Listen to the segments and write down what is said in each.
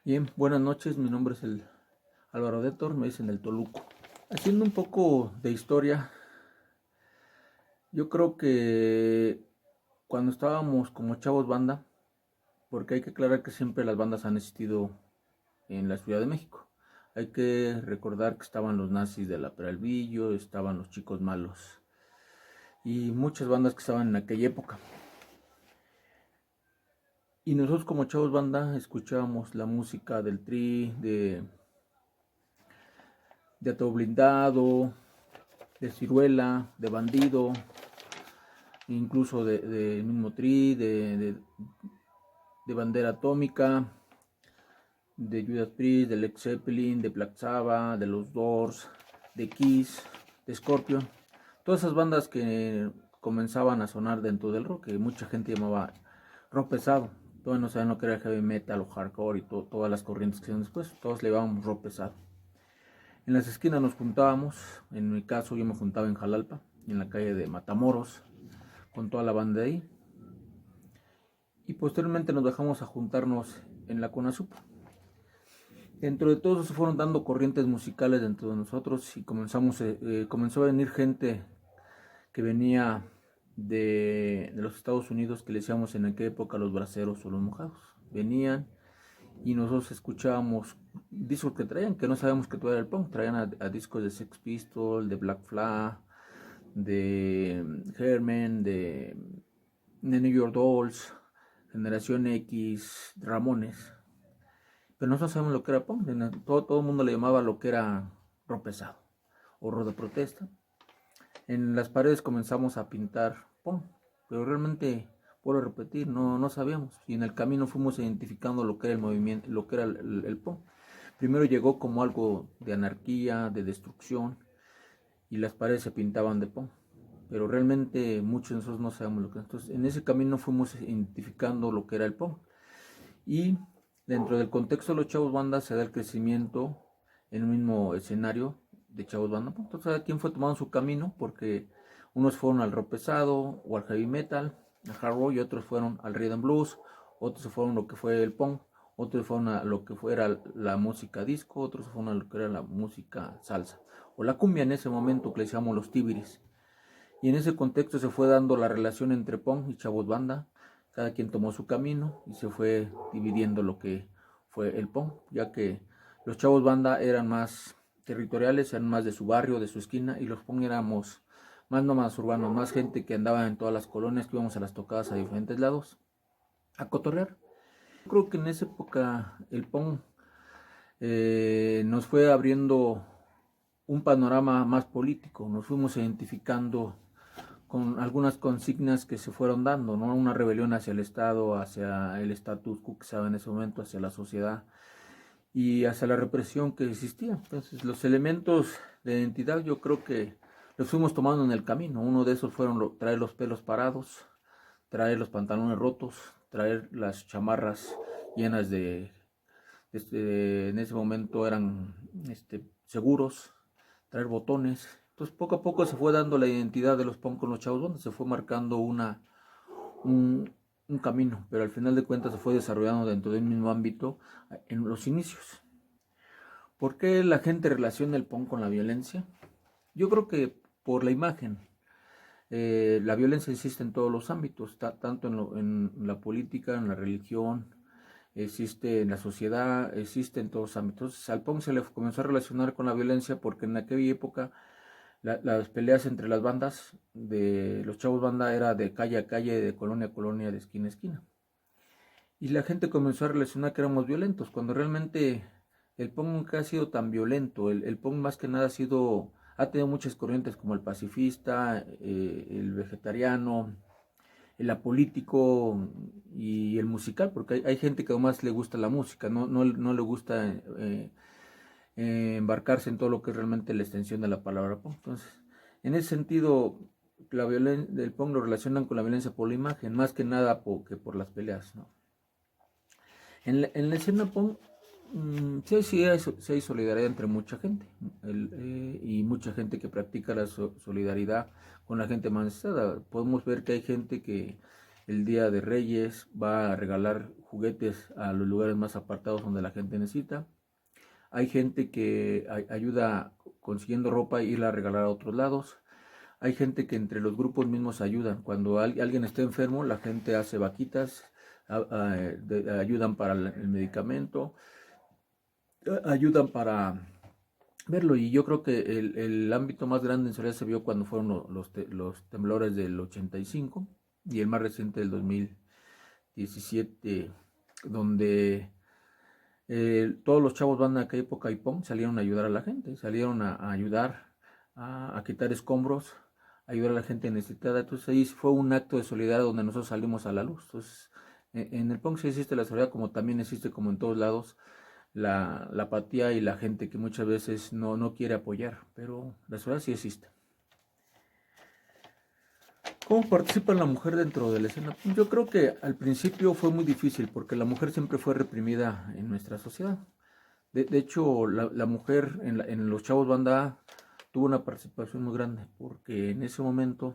Bien, buenas noches, mi nombre es el Álvaro Détor, me dicen el Toluco. Haciendo un poco de historia, yo creo que cuando estábamos como chavos banda, porque hay que aclarar que siempre las bandas han existido en la Ciudad de México. Hay que recordar que estaban los nazis de la Peralvillo, estaban los chicos malos y muchas bandas que estaban en aquella época. Y nosotros como chavos banda escuchábamos la música del Tri, de Ato Blindado, de Ciruela, de Bandido, incluso de mismo Tri, de Bandera Atómica, de Judas Priest, de Led Zeppelin, de Black Sabbath, de los Doors, de Kiss, de Scorpion. Todas esas bandas que comenzaban a sonar dentro del rock, que mucha gente llamaba rock pesado. Todavía no saben lo que era heavy metal o hardcore y todas las corrientes que se después. Todos le llamábamos rock pesado. En las esquinas nos juntábamos, en mi caso yo me juntaba en Jalalpa, en la calle de Matamoros, con toda la banda de ahí. Y posteriormente nos dejamos a juntarnos en la Conasup. Dentro de todo se fueron dando corrientes musicales dentro de nosotros y comenzó a venir gente que venía de los Estados Unidos, que le decíamos en aquella época los braceros o los mojados. Venían y nosotros escuchábamos discos que traían, que no sabíamos que todo era el punk. Traían a discos de Sex Pistols, de Black Flag, de Herman, de New York Dolls, Generación X, Ramones. Pero nosotros sabemos lo que era punk. Todo el mundo le llamaba lo que era rock pesado o rock de protesta. En las paredes comenzamos a pintar punk, pero realmente, vuelvo a repetir, no sabíamos. Y en el camino fuimos identificando lo que era el movimiento, lo que era el punk. Primero llegó como algo de anarquía, de destrucción, y las paredes se pintaban de punk. Pero realmente muchos de nosotros no sabemos lo que es. Entonces, en ese camino fuimos identificando lo que era el punk. Y dentro del contexto de los chavos bandas se da el crecimiento en un mismo escenario de chavos bandas. Entonces, cada quien fue tomando su camino, porque unos fueron al rock pesado o al heavy metal, al hard rock, y otros fueron al rhythm blues, otros se fueron a lo que fue el punk, otros fueron a lo que fuera la música disco, otros fueron a lo que era la música salsa o la cumbia en ese momento, que le decíamos los tibiris. Y en ese contexto se fue dando la relación entre punk y chavos banda. Cada quien tomó su camino y se fue dividiendo lo que fue el punk, ya que los chavos banda eran más territoriales, eran más de su barrio, de su esquina, y los punk éramos más nómadas urbanos, más gente que andaba en todas las colonias, que íbamos a las tocadas a diferentes lados a cotorrear. Yo creo que en esa época el punk nos fue abriendo un panorama más político, nos fuimos identificando con algunas consignas que se fueron dando, ¿no? Una rebelión hacia el Estado, hacia el status quo que estaba en ese momento, hacia la sociedad y hacia la represión que existía. Entonces, los elementos de identidad yo creo que los fuimos tomando en el camino. Uno de esos fueron traer los pelos parados, traer los pantalones rotos, traer las chamarras llenas en ese momento eran seguros, traer botones. Entonces poco a poco se fue dando la identidad de los punk con los chavos, donde se fue marcando un, un camino, pero al final de cuentas se fue desarrollando dentro del mismo ámbito en los inicios. ¿Por qué la gente relaciona el punk con la violencia? Yo creo que por la imagen. La violencia existe en todos los ámbitos, tanto en la política, en la religión, existe en la sociedad, existe en todos los ámbitos. Entonces, al punk se le comenzó a relacionar con la violencia porque en aquella época las peleas entre las bandas de los chavos banda era de calle a calle, de colonia a colonia, de esquina a esquina. Y la gente comenzó a relacionar que éramos violentos, cuando realmente el punk nunca ha sido tan violento. El punk más que nada ha tenido muchas corrientes como el pacifista, el vegetariano, el apolítico y el musical, porque hay gente que además le gusta la música, no le gusta embarcarse en todo lo que es realmente la extensión de la palabra punk. Entonces, en ese sentido, el punk lo relacionan con la violencia por la imagen, más que nada que por las peleas, ¿no? En la escena punk sí hay solidaridad entre mucha gente, y mucha gente que practica la solidaridad con la gente más necesitada. Podemos ver que hay gente que el Día de Reyes, va a regalar juguetes a los lugares más apartados donde la gente necesita. Hay gente que ayuda consiguiendo ropa e irla a regalar a otros lados. Hay gente que entre los grupos mismos ayudan. Cuando alguien está enfermo, la gente hace vaquitas, ayudan para el medicamento, ayudan para verlo. Y yo creo que el ámbito más grande en realidad se vio cuando fueron los temblores del 85 y el más reciente del 2017, donde todos los chavos van a aquella época y salieron a ayudar a la gente, salieron a ayudar a quitar escombros, a ayudar a la gente necesitada. Entonces ahí fue un acto de solidaridad donde nosotros salimos a la luz. Entonces en el punk sí existe la solidaridad, como también existe, como en todos lados, la apatía y la gente que muchas veces no quiere apoyar, pero la solidaridad sí existe. ¿Cómo participa la mujer dentro de la escena? Yo creo que al principio fue muy difícil porque la mujer siempre fue reprimida en nuestra sociedad. De hecho, la mujer en los Chavos Banda tuvo una participación muy grande porque en ese momento,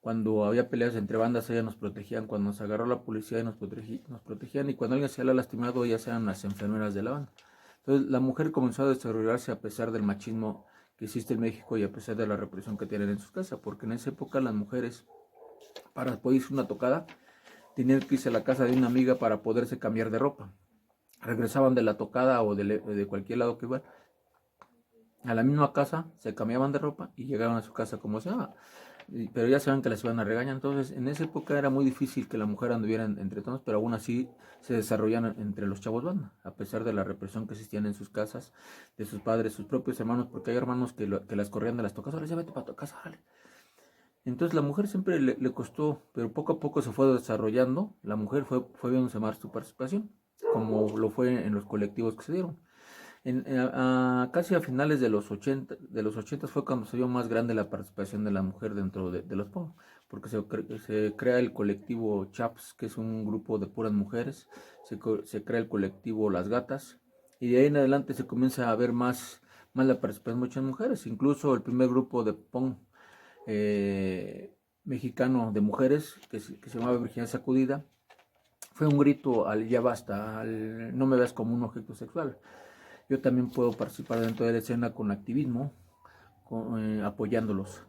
cuando había peleas entre bandas, ellas nos protegían. Cuando nos agarró la policía, nos protegían. Y cuando alguien se había lastimado, ellas eran las enfermeras de la banda. Entonces, la mujer comenzó a desarrollarse a pesar del machismo que existe en México y a pesar de la represión que tienen en sus casas, porque en esa época las mujeres, para poder irse una tocada, tenían que irse a la casa de una amiga para poderse cambiar de ropa. Regresaban de la tocada o de cualquier lado que iban a la misma casa, se cambiaban de ropa y llegaban a su casa como sea. Pero ya saben que las iban a regañar. Entonces en esa época era muy difícil que la mujer anduviera entre todos, pero aún así se desarrollan entre los Chavos Banda, a pesar de la represión que existían en sus casas, de sus padres, sus propios hermanos, porque hay hermanos que las corrían de las tocadas. Ahora ya vete para tu casa, dale. Entonces la mujer siempre le costó, pero poco a poco se fue desarrollando. La mujer fue viéndose más su participación, como lo fue en los colectivos que se dieron. Casi a finales de los 80 fue cuando se vio más grande la participación de la mujer dentro de los punk, porque se crea el colectivo Chaps, que es un grupo de puras mujeres, se crea el colectivo Las Gatas, y de ahí en adelante se comienza a ver más la participación de muchas mujeres. Incluso el primer grupo de punk mexicano de mujeres, que se llamaba Virginia Sacudida, fue un grito al ya basta, al no me veas como un objeto sexual. Yo también puedo participar dentro de la escena con activismo, apoyándolos.